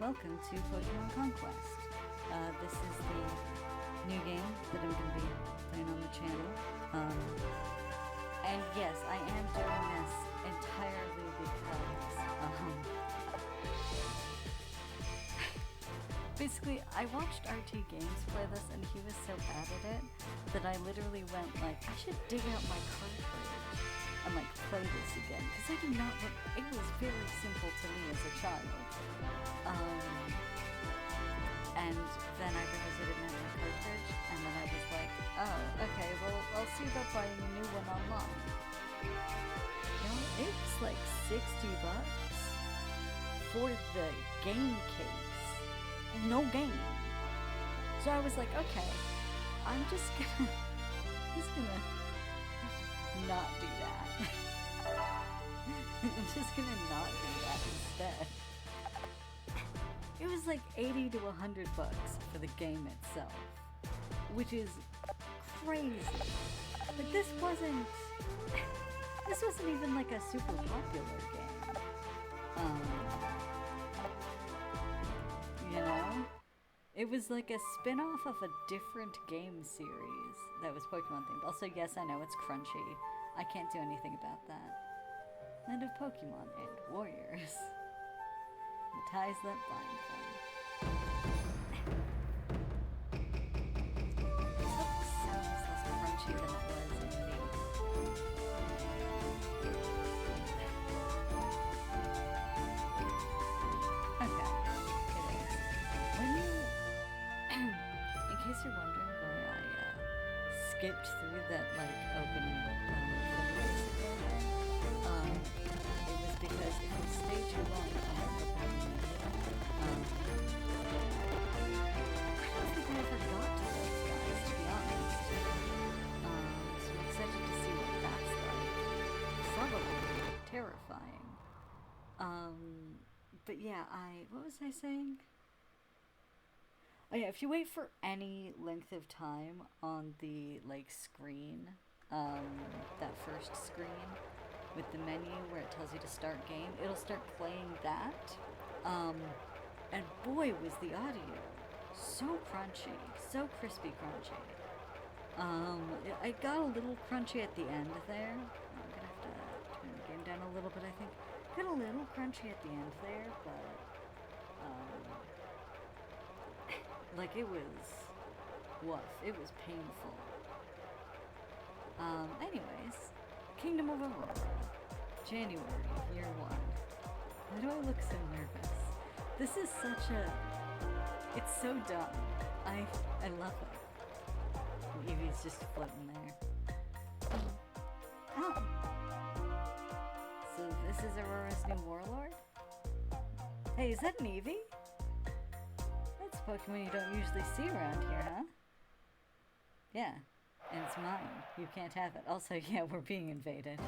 welcome to Pokemon Conquest. This is the new game that I'm going to be playing on the channel. And yes, I am doing this entirely because, basically, I watched RT Games play this and he was so bad at it that I literally went like, I should dig out my cartridge and like play this again, because I do not, it was very simple to me as a child. And then I realized I didn't have my cartridge, and then I was like, oh, okay, well, I'll see about buying a new one online. You know, it was like $60 for the game case. No game. So I was like, okay, I'm just gonna not do that. I'm just gonna not do that instead. It was like $80 to $100 for the game itself, which is crazy. Like this wasn't even like a super popular game. You know? It was like a spin-off of a different game series that was Pokemon themed. Also, yes, I know it's crunchy. I can't do anything about that. Land of Pokemon and Warriors. The ties that bind them. This book sounds less crunchy than it was in the... Okay, it is. When you... in case you're wondering why I skipped through that, like, opening it was because if we stay too long, I don't think I ever got to those guys, to be honest. So I'm excited to see what that's like. Probably terrifying. But yeah, what was I saying? Oh yeah, if you wait for any length of time on the, like, screen, that first screen with the menu where it tells you to start game, it'll start playing that. And boy, was the audio so crunchy, so crispy crunchy. It got a little crunchy at the end there. I'm gonna have to turn the game down a little bit, I think. Got a little crunchy at the end there, but, like, it was woof. It was painful. Anyways, Kingdom of Aurora, January, year 1. Why do I look so nervous? This is such a... It's so dumb. I love it. And Eevee's just floating there. Oh. So this is Aurora's new warlord? Hey, is that an Eevee? That's a Pokemon you don't usually see around here, huh? Yeah. And it's mine. You can't have it. Also, yeah, we're being invaded.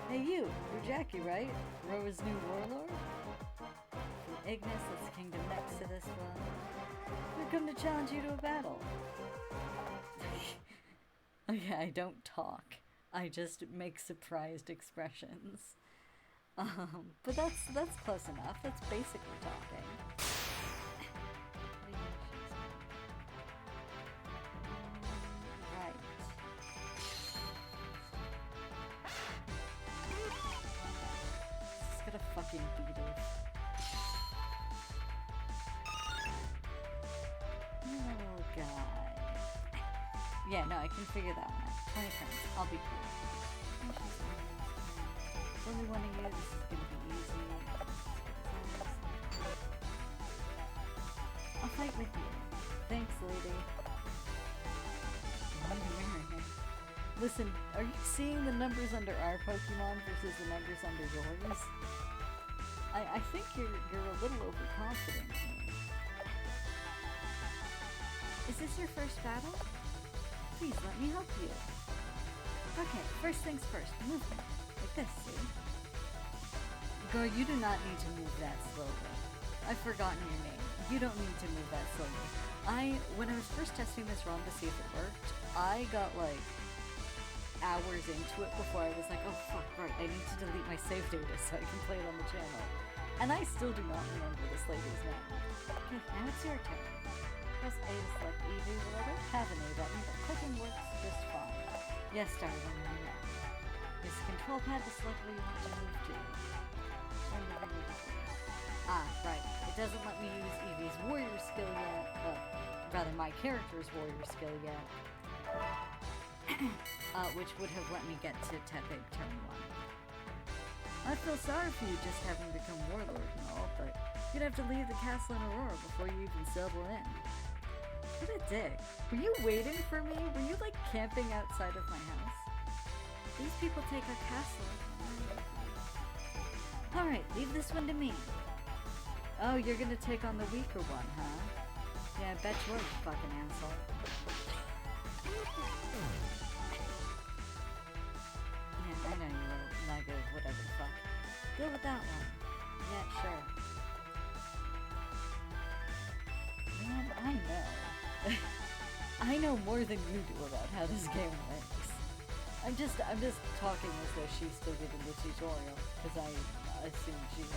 Hey you! You're Jackie, right? Roa's new warlord? From Ignis, that's the kingdom next to this one. We've come to challenge you to a battle. Oh yeah, I don't talk. I just make surprised expressions. But that's close enough. That's basically talking. Gonna fucking beat it. Little guy. Yeah, no, I can figure that one out. 20 turns. I'll be cool. Only one of you. This is gonna be easy. I'll fight with you. Thanks, lady. Listen, are you seeing the numbers under our Pokemon versus the numbers under yours? I think you're a little overconfident here. Is this your first battle? Please let me help you. Okay, first things first. Movement. Like this, see? Girl, you do not need to move that slowly. I've forgotten your name. You don't need to move that slowly. When I was first testing this ROM to see if it worked, I got like hours into it before I was like, oh fuck, right, I need to delete my save data so I can play it on the channel. And I still do not remember this lady's name. Okay, now it's your turn. Press A to select Eevee. Well, I don't have an A button, but clicking works just fine. Yes, darling, I know. Use the control pad to select where you want to move to. Ah, right. It doesn't let me use Eevee's warrior skill yet. Rather, my character's warrior skill yet. Which would have let me get to Tepig turn 1. I feel sorry for you just having become warlord and all, but you'd have to leave the castle in Aurora before you even settle in. What a dick. Were you waiting for me? Were you like camping outside of my house? These people take our castle. Alright, leave this one to me. Oh, you're gonna take on the weaker one, huh? Yeah, I bet you're a fucking asshole. Yeah, I know you little nugget of whatever the fuck. Deal with that one. Yeah, sure. Man, I know. I know more than you do about how this game works. I'm just talking as though she's still giving the tutorial, because I assume she is.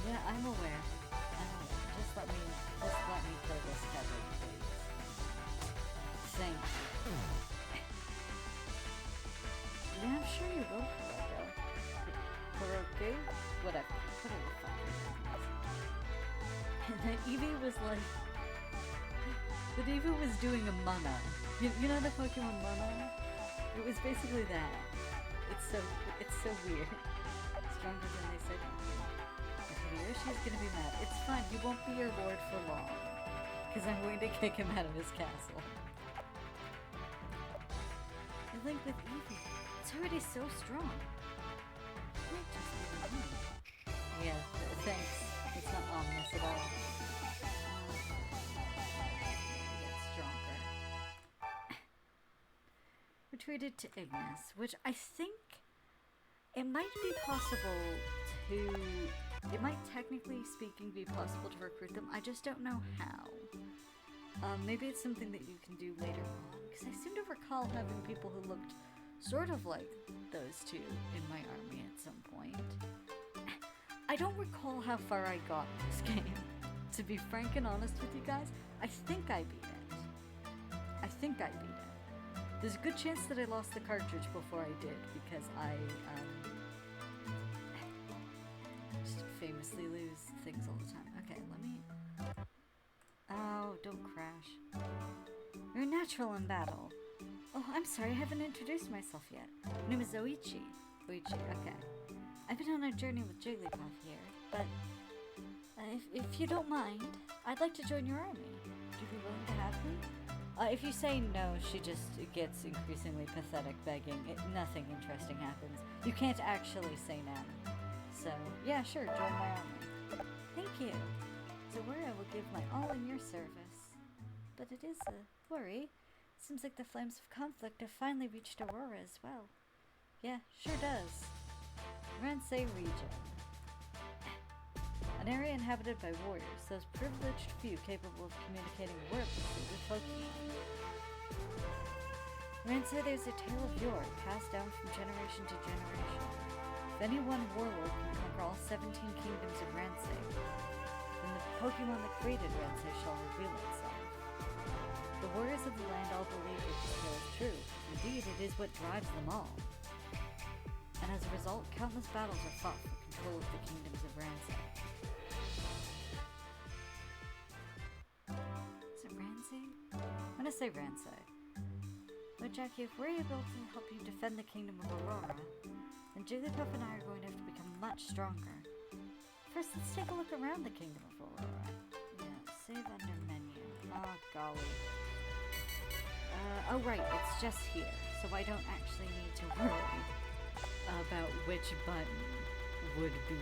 Yeah, I'm aware. Just let me kill this Tepig, please. Thanks. Yeah, I'm sure you will, Kuroko. Kuroku? Whatever the fuck your name is. And then Eevee was like... That Eevee was doing a mana. You know the Pokemon mana? It was basically that. It's so weird. Stronger than they said you'd be. If Hideyoshi's gonna be mad, it's fine, he won't be your lord for long. Because I'm going to kick him out of his castle. You link with Eevee. It's already so strong. It might just be me. Yeah, thanks. It's not ominous at all. Get stronger. Retreated to Ignis, which I think it might be possible to... It might, technically speaking, be possible to recruit them. I just don't know how. Maybe it's something that you can do later on, because I seem to recall having people who looked sort of like those two in my army at some point. I don't recall how far I got in this game. To be frank and honest with you guys, I think I beat it. There's a good chance that I lost the cartridge before I did, because I, just famously lose things all the time. Okay, let me... Oh, don't crash. You're natural in battle. Oh, I'm sorry, I haven't introduced myself yet. My name is Oichi. Oichi, okay. I've been on a journey with Jigglypuff here, but if you don't mind, I'd like to join your army. Would you be willing to have me? If you say no, she just gets increasingly pathetic begging. Nothing interesting happens. You can't actually say no. So, yeah, sure, join my army. Thank you. It's a worry I will give my all in your service. But it is a worry. Seems like the flames of conflict have finally reached Aurora as well. Yeah, sure does. Ransei region. An area inhabited by warriors, those privileged few capable of communicating wordlessly with Pokemon. Ransei, there's a tale of yore passed down from generation to generation. If any one warlord can conquer all 17 kingdoms of Ransei, then the Pokemon that created Ransei shall reveal itself. The warriors of the land all believe that this tale is true. Indeed, it is what drives them all. And as a result, countless battles are fought for control of the kingdoms of Ransei. Is it Ransei? I'm gonna say Ransei. But Jackie, if we're able to help you defend the kingdom of Aurora, then Jigglypuff and I are going to have to become much stronger. First, let's take a look around the kingdom of Aurora. Yeah, save under menu. Oh, golly. Oh right, it's just here, so I don't actually need to worry about which button would be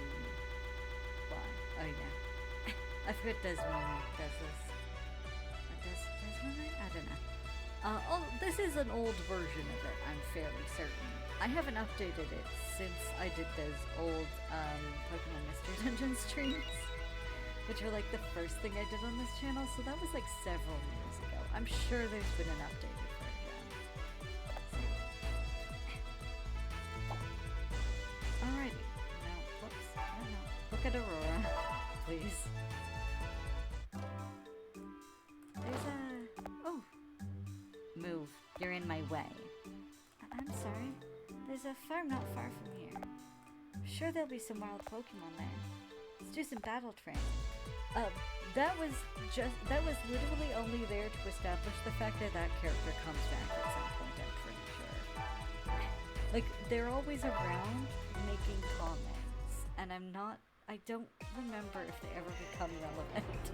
why. Oh yeah. I forget Desmond does this. Does Desmond? I don't know. Oh, this is an old version of it, I'm fairly certain. I haven't updated it since I did those old Pokemon Mystery Dungeon streams, which were like the first thing I did on this channel, so that was like several years ago. I'm sure there's been an updated version. So You're in my way. I'm sorry. There's a farm not far from here. I'm sure there'll be some wild Pokemon there. Let's do some battle training. That was literally only there to establish the fact that that character comes back at some point, I'm pretty sure. Like, they're always around making comments, and I don't remember if they ever become relevant.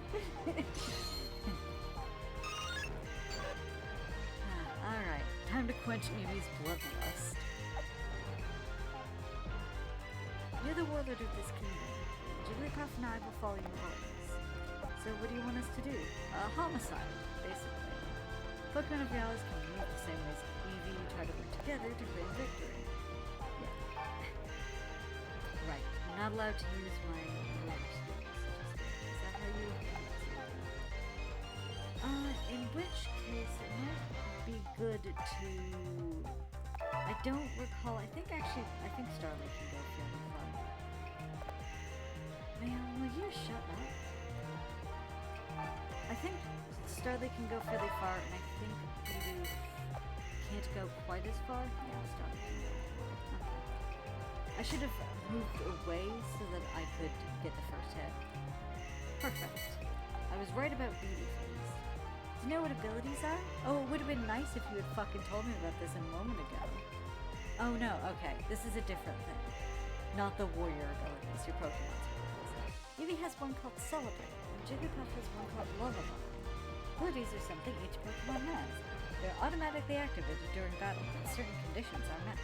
Alright, time to quench Eevee's bloodlust. You're the warlord of this kingdom. Jigglypuff and I will follow your orders. So what do you want us to do? Homicide, basically. Pokemon of Realis can move the same way as Eevee try to work together to claim victory. Yeah. Right, I'm not allowed to use my warrior skills. Is that how you... in which case it might be good to... I don't recall, I think Starly can go fairly far. Man, will you shut up? I think Starly can go fairly far, and I think Eevee can't go quite as far. Yeah, Starly can go. Okay. I should have moved away so that I could get the first hit. Perfect. I was right about beauty phase. Do you know what abilities are? Oh, it would have been nice if you had fucking told me about this a moment ago. Oh no, okay. This is a different thing. Not the warrior abilities, your Pokemon's abilities. Eevee has one called Celebrate. Jigglypuff has one called Lullaby. Abilities are something each Pokemon has. They're automatically activated during battle when certain conditions are met.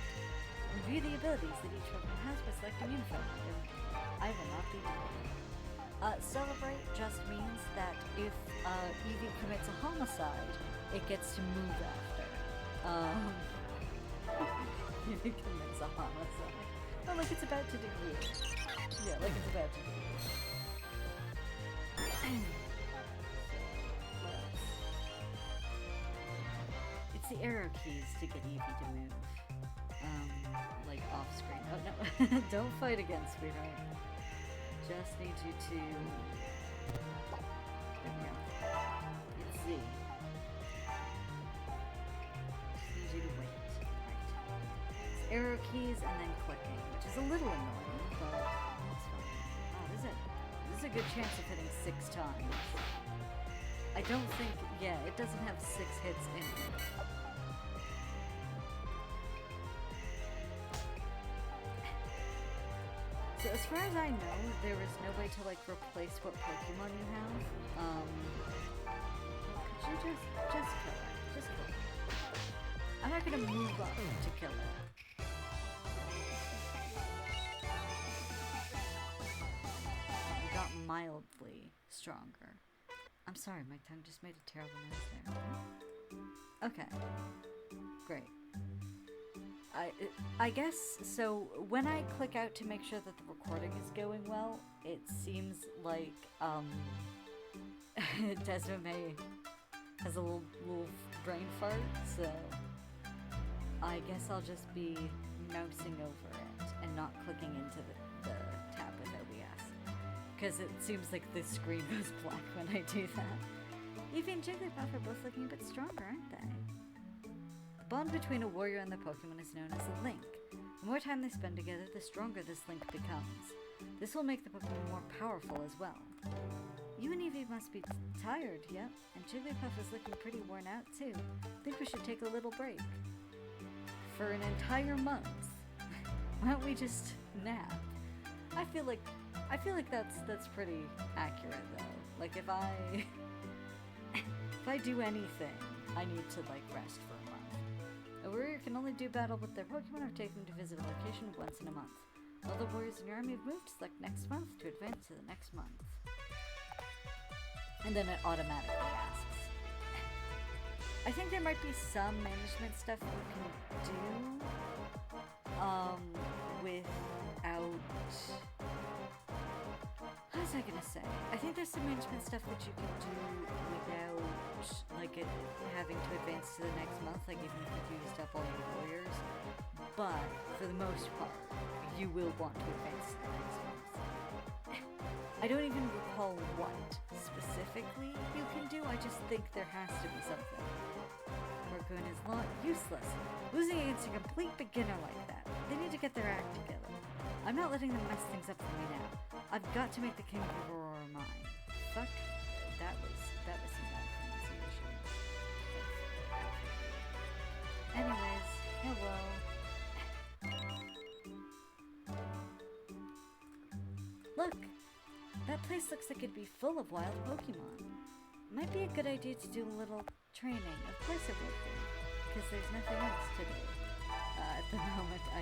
Review the abilities that each Pokemon has by selecting info. I will not be doing. Celebrate just means that if Eevee commits a homicide, it gets to move after. Eevee commits a homicide. Oh, like it's about to do you. Yeah, like it's about to do you. It's the arrow keys to get Eevee to move. Like off screen. Oh no, don't fight again, sweetheart. Just need you to... There we go. It's Z. Just need you to wait. Right. It's arrow keys and then clicking, which is a little annoying, but it's fine. Oh, this is a good chance of hitting 6 times. I don't think, yeah, it doesn't have 6 hits in it. So as far as I know, there is no way to like replace what Pokemon you have. Could you just kill it? Just kill it. I'm not gonna move up to kill it. Got mildly stronger. I'm sorry, my tongue just made a terrible noise there. Okay. Great. I guess, so when I click out to make sure that the recording is going well, it seems like, Desmond has a little brain fart, so I guess I'll just be mousing over it and not clicking into the tab with OBS. Because it seems like the screen goes black when I do that. Eevee and Jigglypuff are both looking a bit stronger, aren't they? The bond between a warrior and the Pokemon is known as a link. The more time they spend together, the stronger this link becomes. This will make the Pokemon more powerful as well. You and Eevee must be tired, yep, and Jigglypuff is looking pretty worn out too. I think we should take a little break. For an entire month. Why don't we just nap? I feel like that's pretty accurate though. Like if I do anything, I need to like rest for a month. A warrior can only do battle with their Pokemon or take them to visit a location once in a month. All the warriors in your army have moved, select next month to advance to the next month. And then it automatically asks. I think there might be some management stuff you can do without... What was I gonna say? I think there's some management stuff that you can do without like it having to advance to the next month, like even if you used up all your warriors. But for the most part, you will want to advance to the next month. I don't even recall what specifically you can do, I just think there has to be something. Where Pokemon is useless. Losing against a complete beginner like that. They need to get their act together. I'm not letting them mess things up for me now. I've got to make the King of Aurora mine. Fuck. That was some bad pronunciation. Anyways, hello. Look! That place looks like it'd be full of wild Pokemon. Might be a good idea to do a little training. Of course it would be. Because there's nothing else to do. At the moment, I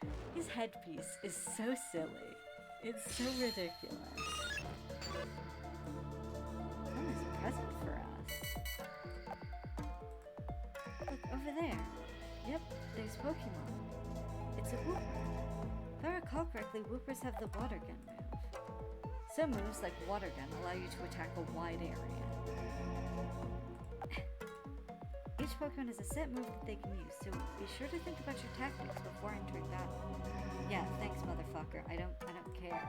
guess. His headpiece is so silly. It's so ridiculous. Oh, there's a present for us. Look, over there. Yep, there's Pokemon. It's a Wooper. If I recall correctly, Woopers have the Water Gun move. Some moves, like Water Gun, allow you to attack a wide area. Each Pokemon has a set move that they can use, so be sure to think about your tactics before entering battle. Yeah, thanks, motherfucker. I don't care.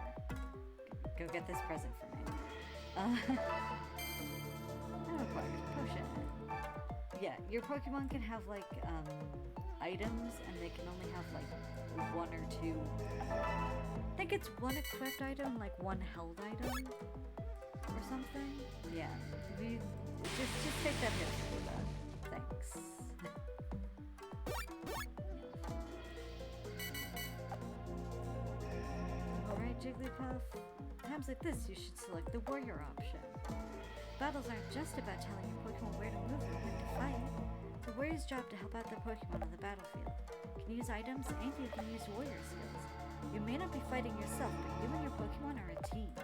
Go get this present for me. Not required. Potion. Yeah, your Pokemon can have, like, items, and they can only have, like, one or two. I think it's one equipped item, like one held item, or something. Yeah, just take that hit for that. Thanks. Alright, Jigglypuff. Times like this, you should select the warrior option. Battles aren't just about telling your Pokemon where to move and when to fight. The warrior's job to help out their Pokemon on the battlefield. You can use items and you can use warrior skills. You may not be fighting yourself, but you and your Pokemon are a team.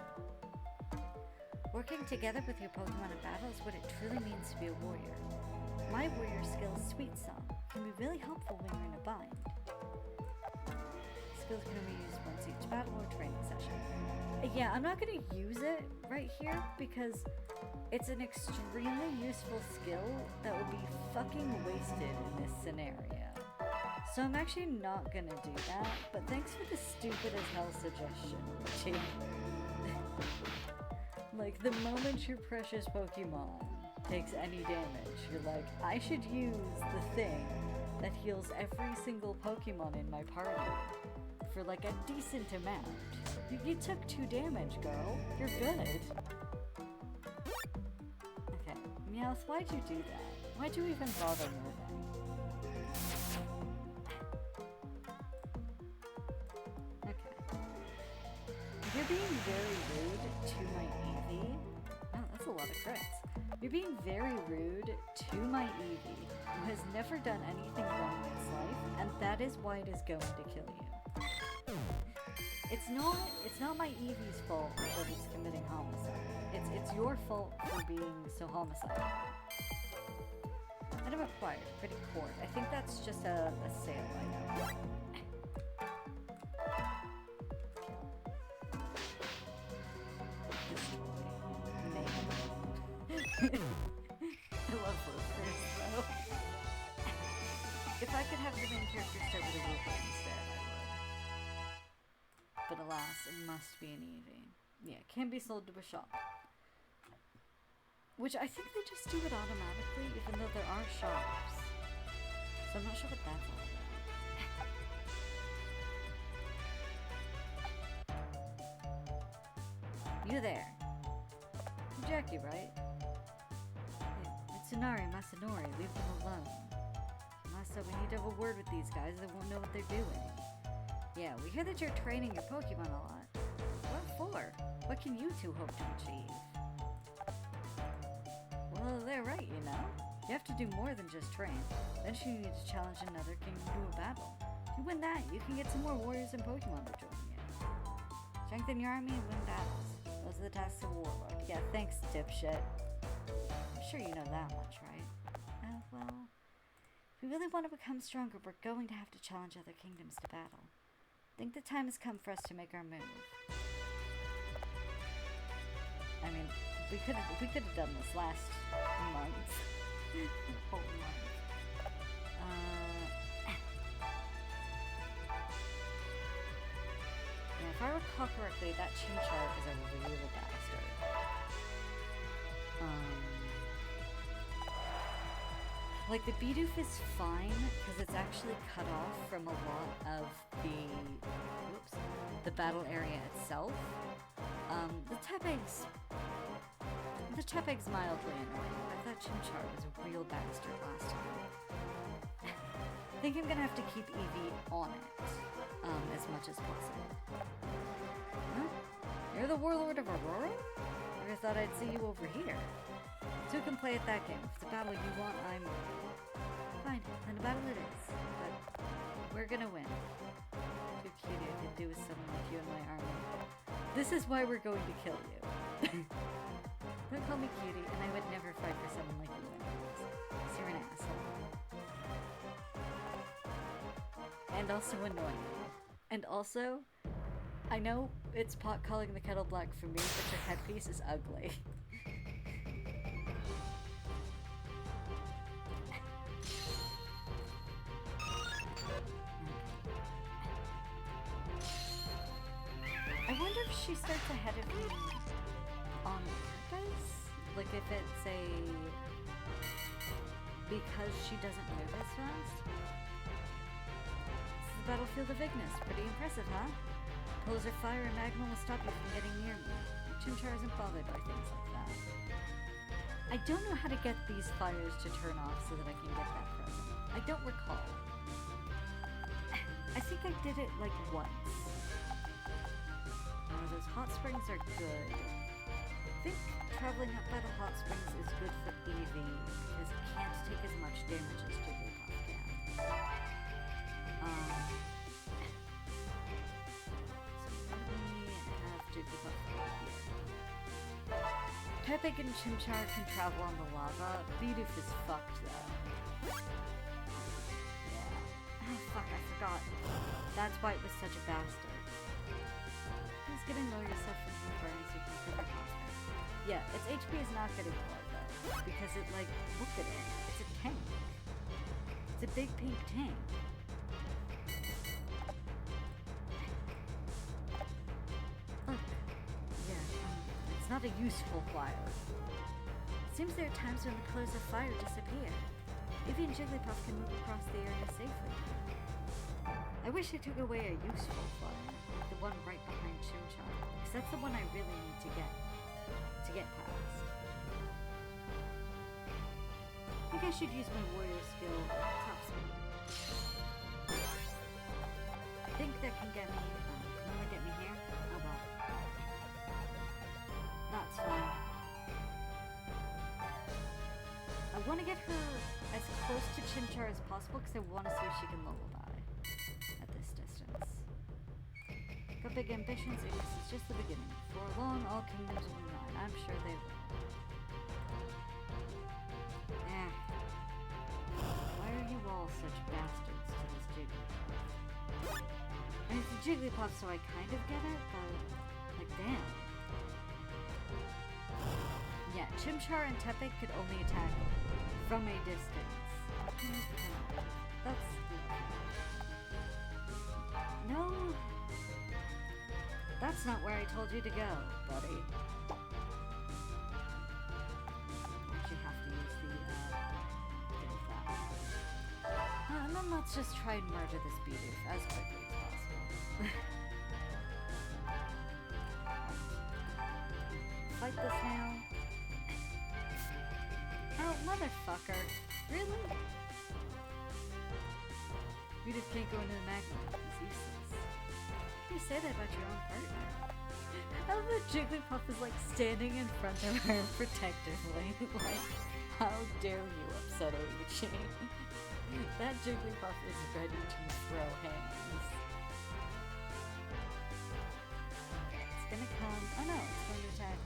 Working together with your Pokemon in battle is what it truly means to be a warrior. My warrior skill, Sweet Song, can be really helpful when you're in a bind. Skills can only be used once each battle or training session. Yeah, I'm not going to use it right here because it's an extremely useful skill that would be fucking wasted in this scenario. So I'm actually not going to do that, but thanks for the stupid as hell suggestion, Richie. Like, the moment your precious Pokemon takes any damage, you're like, I should use the thing that heals every single Pokemon in my party for, like, a decent amount. You took 2 damage, girl. You're good. Okay, Meowth, why'd you do that? Why'd you even bother moving? Okay. You're being very rude to my Eevee. Oh, that's a lot of crits. You're being very rude to my Eevee, who has never done anything wrong in its life, and that is why it is going to kill you. It's not my Eevee's fault that it's committing homicide. It's your fault for being so homicidal. Item acquired, Pretty Court. I think that's just a sale item. I love Woofers, though. If I could have the main character start with a Woofer instead, I would. But alas, it must be an Eevee. Yeah, it can be sold to a shop. Which I think they just do it automatically, even though there are shops. So I'm not sure what that's all about. You there. You're Jackie, right? Mitsunari, Masanori, leave them alone. Masa, we need to have a word with these guys. They won't know what they're doing. Yeah, we hear that you're training your Pokemon a lot. What for? What can you two hope to achieve? Well, they're right, you know? You have to do more than just train. Eventually you need to challenge another kingdom to a battle. If you win that, you can get some more warriors and Pokemon to join you. Strengthen your army and win battles. Those are the tasks of a warlord. Yeah, thanks, dipshit. I'm sure you know that much, right? Well, if we really want to become stronger, we're going to have to challenge other kingdoms to battle. I think the time has come for us to make our move. I mean, we could have done this last month. Whole month. Yeah, if I recall correctly, that Chimchar is a real bastard. Like, the Bidoof is fine, because it's actually cut off from a lot of the battle area itself. The Tepeg's mildly annoying. I thought Chimchar was a real bastard last time. I think I'm gonna have to keep Eevee on it, as much as possible. Huh? You're the Warlord of Aurora? Never thought I'd see you over here. Two can play at that game. If it's a battle you want, I'm... Fine, then a battle it is. But we're gonna win. Too cutie I could do with someone like you in my army. This is why we're going to kill you. Don't call me cutie, and I would never fight for someone like you anyways. So you're an asshole. And also annoying. And also, I know it's pot calling the kettle black for me, but your headpiece is ugly. I wonder if she starts ahead of me on purpose? Like if it's a... because she doesn't move as fast? This is the battlefield of Ignis. Pretty impressive, huh? Pillars of fire and magma will stop you from getting near me. Chimchar isn't bothered by things like that. I don't know how to get these fires to turn off so that I can get that present. I don't recall. I think I did it like once. Oh, those hot springs are good. I think traveling up by the hot springs is good for Eevee because it can't take as much damage as Jigglypuff can. So let me have Jigglypuff go here. Tepig and Chimchar can travel on the lava. Bidoof is fucked though. Yeah. Oh fuck, I forgot. That's why it was such a bastard. It's getting low yourself from the burns you can cover hospital. Yeah, its HP is not getting low though, because it like, look at it. It's a tank. It's a big pink tank. Look. Yeah, it's not a useful fire. Seems there are times when the pillars of fire disappear. Eevee and Jigglypuff can move across the area safely. I wish I took away a useful fire. The one right behind Chimchar, because that's the one I really need to get past. I think I should use my warrior skill top speed. I think that can get me, can only get me here? Oh well. That's fine. I want to get her as close to Chimchar as possible because I want to see if she can lullaby at this distance. Got big ambitions, Ignis is just the beginning. For long, all kingdoms will be mine. I'm sure they will. Why are you all such bastards to this Jigglypuff? And it's a Jigglypuff, so I kind of get it, but, like, damn. Yeah, Chimchar and Tepig could only attack from a distance. That's... No... That's not where I told you to go, buddy. Actually have to use the, and then let's just try and murder this Bidoof as quickly as possible. Fight this now. Oh, motherfucker. Really? Bidoof can't go into the magma. He's useless. You say that about your own partner. I love that Jigglypuff is like standing in front of her protectively. Like, how dare you upset Oichi? That Jigglypuff is ready to throw hands. It's gonna come. Oh no, it's going to attack.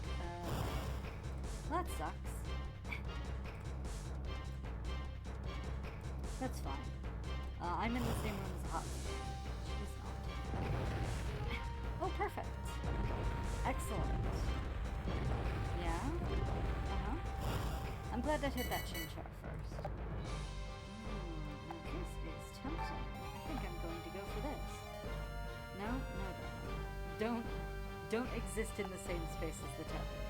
That sucks. That's fine. I'm in the same room as a hot spring. She's not. Oh, perfect. Excellent. Yeah? Uh-huh. I'm glad that hit that Chimchar first. This is tempting. I think I'm going to go for this. No? No. Don't exist in the same space as the Tepig.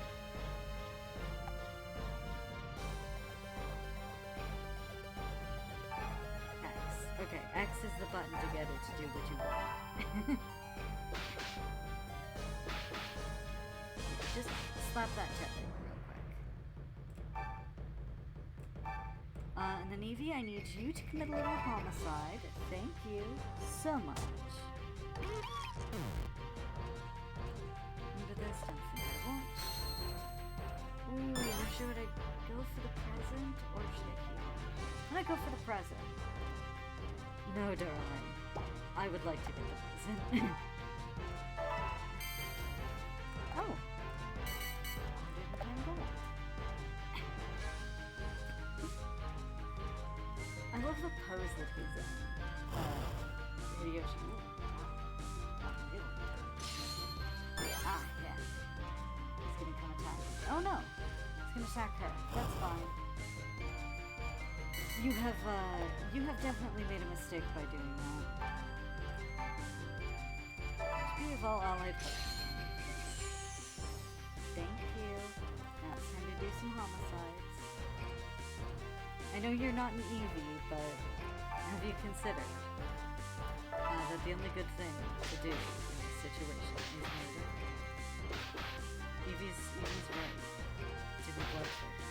X is the button to get it to do what you want. Just slap that tipping real quick. And then Eevee, I need you to commit a little homicide. Thank you so much. Into this, don't think I won't. Ooh, should I go for the present or should I heal? I'm gonna go for the present. No, darling. I would like to get the present. Oh. 110 gold. I love the pose that he's in. Hideyoshi. Ah, yeah. He's gonna come attack. Oh no! He's gonna attack her. That's fine. You have definitely made a mistake by doing that. We have all allied Pokemon. Thank you. Now it's time to do some homicides. I know you're not an Eevee, but have you considered that the only good thing to do in this situation is murder? Eevee's right to be bloodthirsty.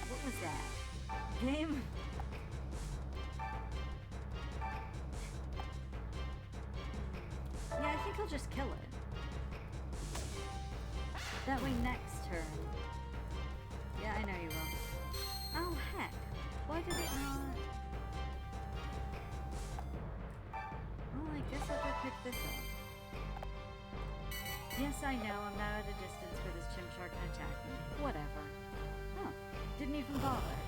What was that? Game? Yeah, I think I'll just kill it. That way next turn. Yeah, I know you will. Oh, heck. Why did it not? Well, I guess I'll go pick this up. Yes, I know, I'm now at a distance where this Chimchar can attack me. Whatever. Huh. Didn't even bother.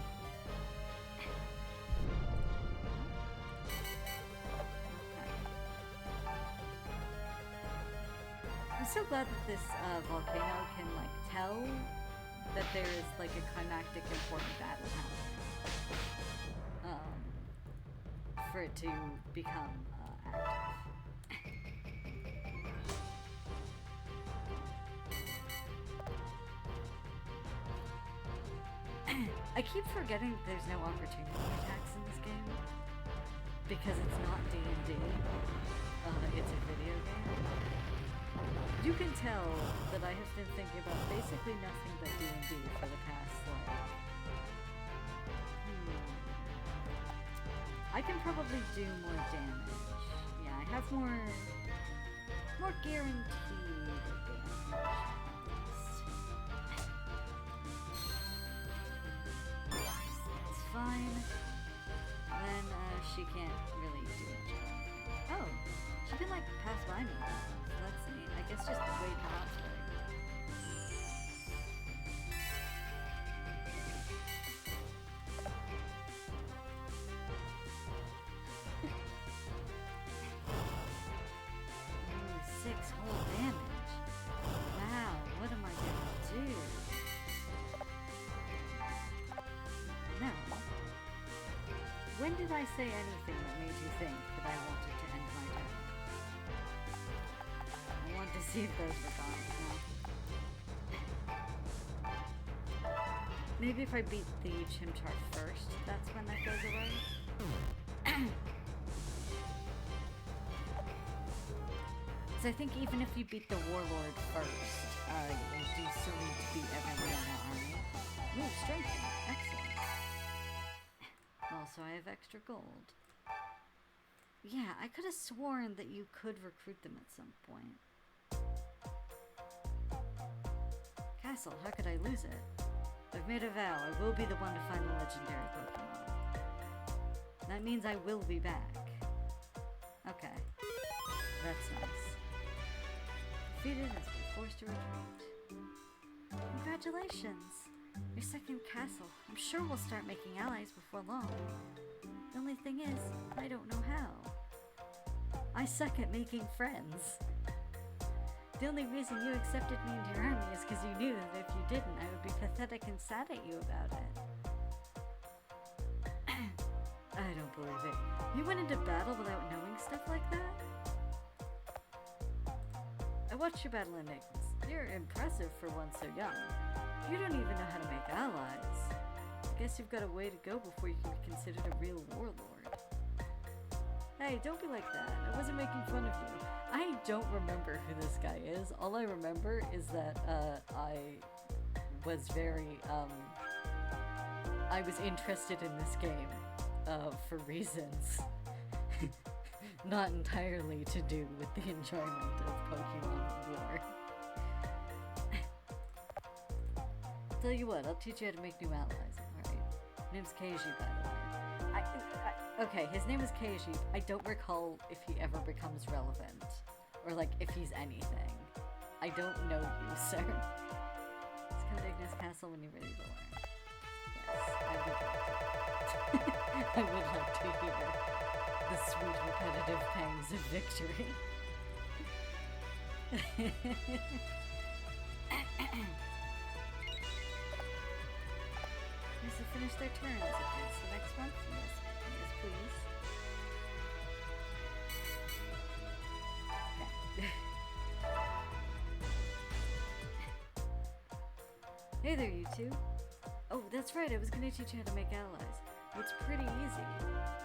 I'm so glad that this volcano can like tell that there is like a climactic important battle happening for it to become active. I keep forgetting that there's no opportunity attacks in this game because it's not D&D. It's a video game. You can tell that I have been thinking about basically nothing but D&D for the past, like... I can probably do more damage. Yeah, I have more guaranteed damage. That's fine. Then, she can't really do much. Oh, she can, like, pass by me. That's neat. I guess just wait out for it. Ooh, 6 whole damage. Wow, what am I gonna do? No. When did I say anything that made you think that I wanted to end my turn? I want to see if those were gone. No. Maybe if I beat the Chimchar first, that's when that goes away. So I think even if you beat the Warlord first, you do still need to beat everyone in that army. Ooh, strength. Excellent. Also, I have extra gold. Yeah, I could have sworn that you could recruit them at some point. Castle, how could I lose it? I've made a vow. I will be the one to find the legendary Pokemon. That means I will be back. Okay. That's nice. Defeated has been forced to retreat. Congratulations! Your second castle. I'm sure we'll start making allies before long. The only thing is, I don't know how. I suck at making friends. The only reason you accepted me into your army is because you knew that if you didn't, I would be pathetic and sad at you about it. I don't believe it. You went into battle without knowing stuff like that? I watched your battle in Ignis. You're impressive for one so young. You don't even know how to make allies. I guess you've got a way to go before you can be considered a real warlord. Hey, don't be like that. I wasn't making fun of you. I don't remember who this guy is. All I remember is that I was very, I was interested in this game for reasons not entirely to do with the enjoyment of Pokemon War. Tell you what, I'll teach you how to make new allies, alright? Name's Keiji, by the way. Okay, his name is Keiji. I don't recall if he ever becomes relevant. Or, like, if he's anything. I don't know you, sir. Let's come to Ignis Castle when you're ready to learn. Yes, I would like to hear the sweet repetitive pangs of victory. Yes, to finish their turns. It's the next month. Yes, yes, please. Okay. Hey there, you two. Oh, that's right. I was going to teach you how to make allies. It's pretty easy.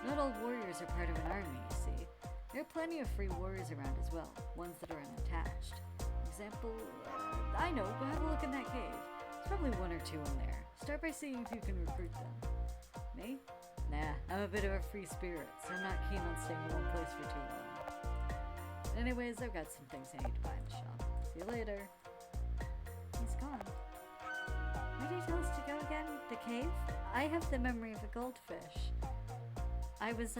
Not all warriors are part of an army, you see. There are plenty of free warriors around as well, ones that are unattached. Example, I know, go have a look in that cave. There's probably one or two in there. Start by seeing if you can recruit them. Me? Nah, I'm a bit of a free spirit, so I'm not keen on staying in one place for too long. Anyways, I've got some things I need to buy in the shop. See you later. He's gone. Where did he tell us to go again? The cave? I have the memory of a goldfish. I was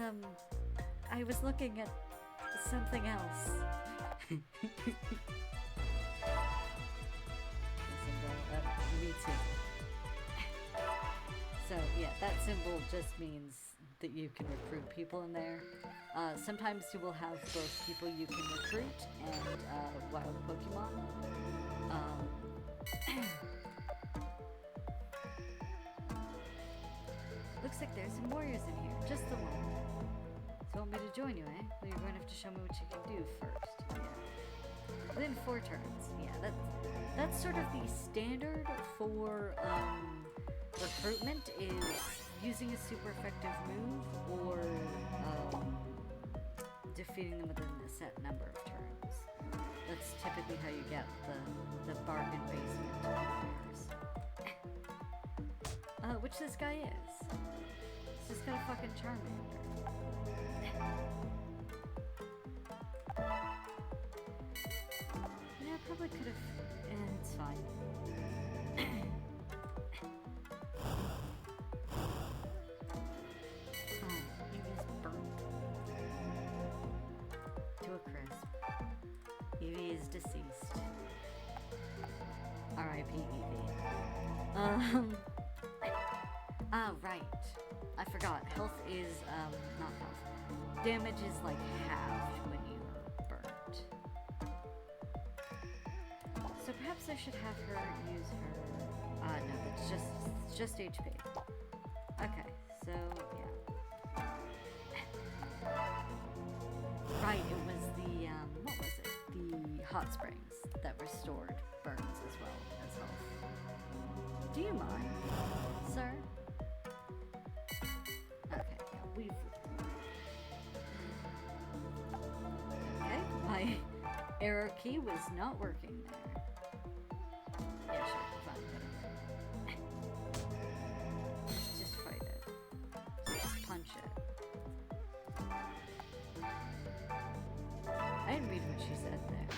looking at something else. Me too. So yeah, that symbol just means that you can recruit people in there. Sometimes you will have both people you can recruit and wild Pokemon. Looks like there's some warriors in here, just the one. So want me to join you, eh? Well, you're going to have to show me what you can do first. Yeah. Within 4 turns. Yeah, that's sort of the standard for recruitment is using a super effective move or defeating them within a set number of turns. That's typically how you get the bargain basement players. Which this guy is. He's just got a fucking Charmander. Yeah, I probably could have. It's fine. Eevee's burnt to a crisp. Eevee is deceased. R.I.P. Eevee. Right. I forgot. Health is, not health. Damage is, like, halved when you are burnt. So perhaps I should have her use her... no, that's just HP. Okay, so, yeah. Right, it was the, what was it? The hot springs that restored burns as well as health. Do you mind, sir? Okay, yeah, we've... Okay, my arrow key was not working there. Yeah, sure, fine, whatever. Just fight it. Just punch it. I didn't read what she said there.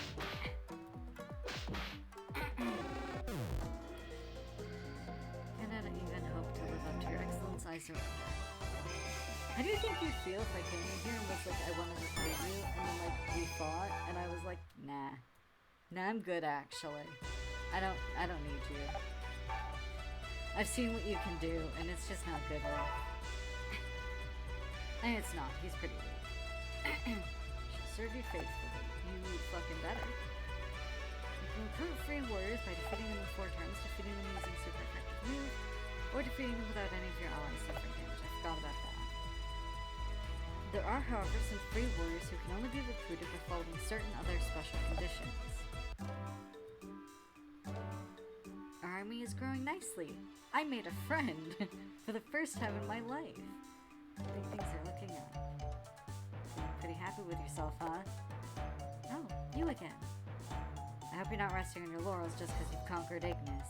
Cannot even hope to live up to your excellence, I surrender. How do you think you'd feel if I came in here and was like, I wanted to fight you, and then like we fought, and I was like, nah. Nah, I'm good actually. I don't need you. I've seen what you can do, and it's just not good enough. And it's not, he's pretty weak. She'll serve you faithfully. You fucking better. You can recruit free warriors by defeating them in 4 turns, defeating them using super effective moves, or defeating them without any of your allies suffering damage. I forgot about that. There are, however, some free warriors who can only be recruited by following certain other special conditions. Our army is growing nicely. I made a friend for the first time in my life. I think things are looking up. Pretty happy with yourself, huh? Oh, you again. I hope you're not resting on your laurels just because you've conquered Ignis.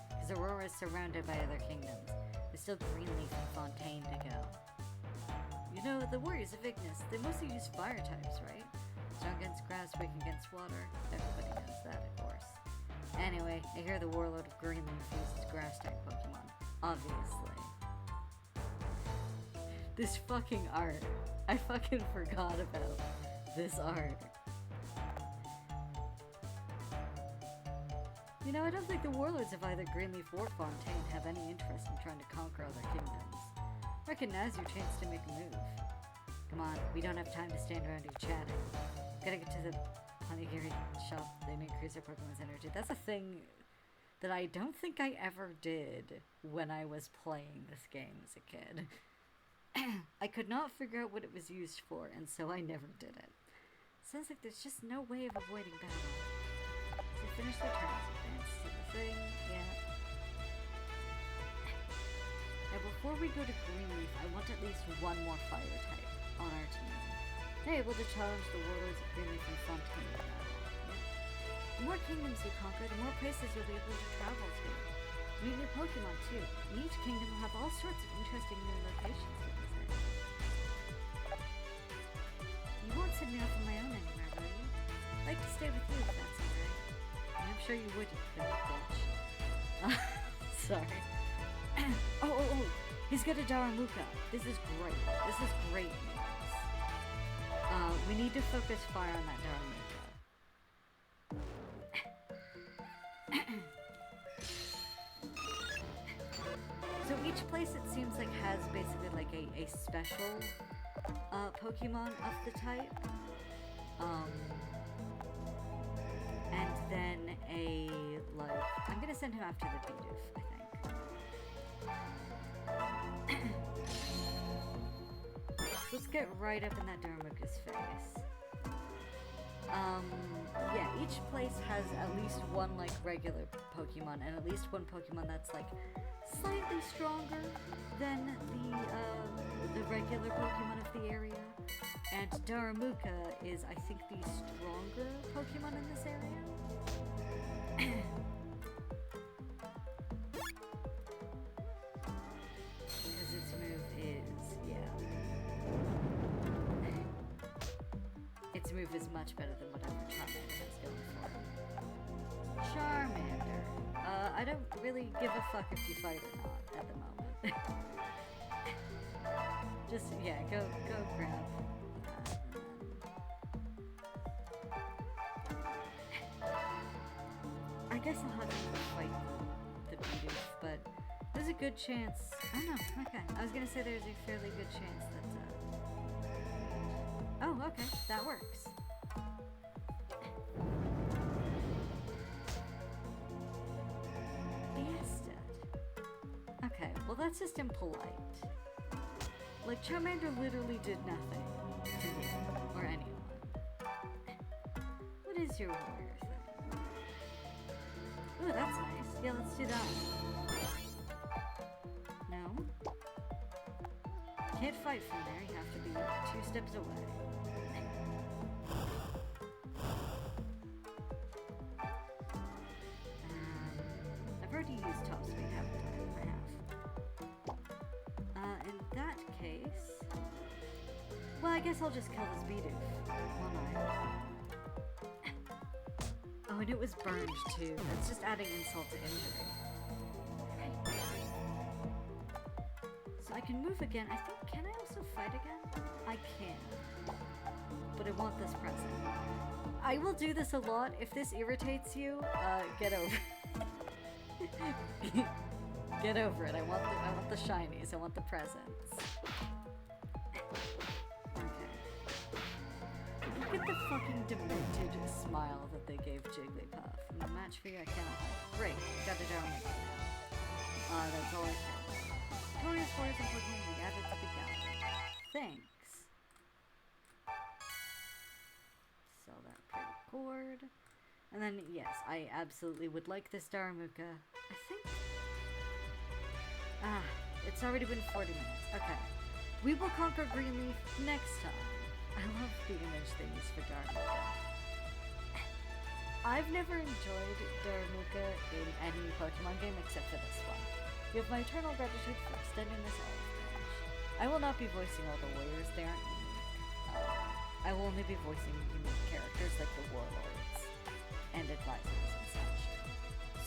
Because Aurora is surrounded by other kingdoms. There's still Greenleaf and Fontaine to go. You know, the warriors of Ignis, they mostly use fire types, right? Strong against grass, weak against water. Everybody knows that, of course. Anyway, I hear the warlord of Greenleaf uses grass-type Pokemon. Obviously. This fucking art. I fucking forgot about this art. You know, I don't think the warlords of either Greenleaf or Fontaine have any interest in trying to conquer other kingdoms. Recognize your chance to make a move. Come on, we don't have time to stand around here chatting. Gotta get to the Ponegiri shop. They may increase our Pokemon's energy. That's a thing that I don't think I ever did when I was playing this game as a kid. I could not figure out what it was used for, and so I never did it. Sounds like there's just no way of avoiding battle. So finish their turns, advance to the thing, yeah. Now before we go to Greenleaf, I want at least one more fire type on our team. They're able to challenge the warlords of Greenleaf and Fontaine in battle. Yeah. The more kingdoms you conquer, the more places you'll be able to travel to. Meet new Pokemon too. And each kingdom will have all sorts of interesting new locations to visit. You won't send me off on my own anymore, will you? I'd like to stay with you if that's alright. I'm sure you would, you bitch. Sorry. Oh! He's got a Daramuka. This is great. This is great news. We need to focus fire on that Daramuka. So each place, it seems like, has basically like a special Pokemon of the type. And then a, like, I'm gonna send him after the Bidoof, I think. Let's get right up in that Daramuka's face. Yeah, each place has at least one, like, regular Pokemon, and at least one Pokemon that's, like, slightly stronger than the regular Pokemon of the area. And Daramuka is, I think, the stronger Pokemon in this area. Because its move is, yeah. Its move is much better than whatever Charmander has going for it. Charmander. I don't really give a fuck if you fight or not at the moment. Just, yeah, go grab. I guess I'll have to fight the Bidoof, but there's a good chance. Oh no, okay. I was gonna say there's a fairly good chance that, oh, okay, that works. Okay, well that's just impolite. Like, Charmander literally did nothing to me, or anyone. What is your warrior thing? Ooh, that's nice. Yeah, let's do that. No? Can't fight from there, you have to be 2 steps away. I've already used top speed, haven't I? In that case... Well, I guess I'll just kill this Bidoof, won't I? Oh, and it was burned too. That's just adding insult to injury. So I can move again. I think, can I also fight again? I can. But I want this present. I will do this a lot. If this irritates you, get over it. Get over it. I want the shinies. I want the presents. Okay. Look at the fucking demented smile that they gave Jigglypuff. And the match for you, I cannot help. Great. Got the Daramuka now. That's all I care about. Victorious warriors and Pokemon will be added to the gallery. Thanks. Sell that pretty cord. And then, yes, I absolutely would like this Darumuka. I think... it's already been 40 minutes. Okay. We will conquer Greenleaf next time. I love the image they use for Darumuka. I've never enjoyed Darumuka in any Pokemon game except for this one. You have my eternal gratitude for extending this olive branch. I will not be voicing all the warriors, they aren't unique. I will only be voicing unique characters like the warlords and advisors and such.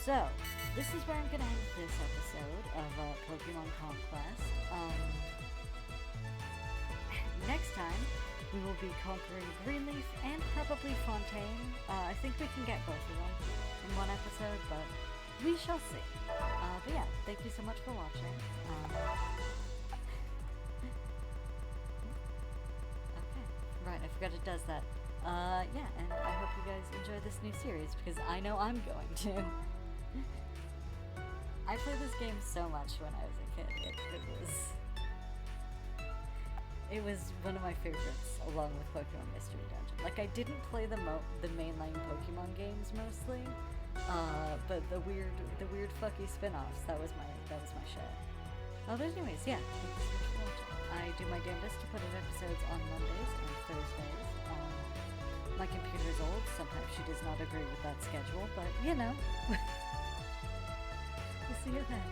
So, this is where I'm going to end this episode of Pokemon Conquest. Next time, we will be conquering Greenleaf and probably Fontaine. I think we can get both of them in one episode, but we shall see. But yeah, thank you so much for watching. Okay, right, I forgot it does that. Yeah, and I hope you guys enjoy this new series, because I know I'm going to. I played this game so much when I was a kid. It was one of my favorites, along with Pokemon Mystery Dungeon. Like, I didn't play the mainline Pokemon games mostly, but the weird fucky spin-offs, that was my shit. But anyways, yeah, thank you so much for watching. I do my damnedest to put out episodes on Mondays and Thursdays. My computer's old, sometimes she does not agree with that schedule, but you know. We'll see you then.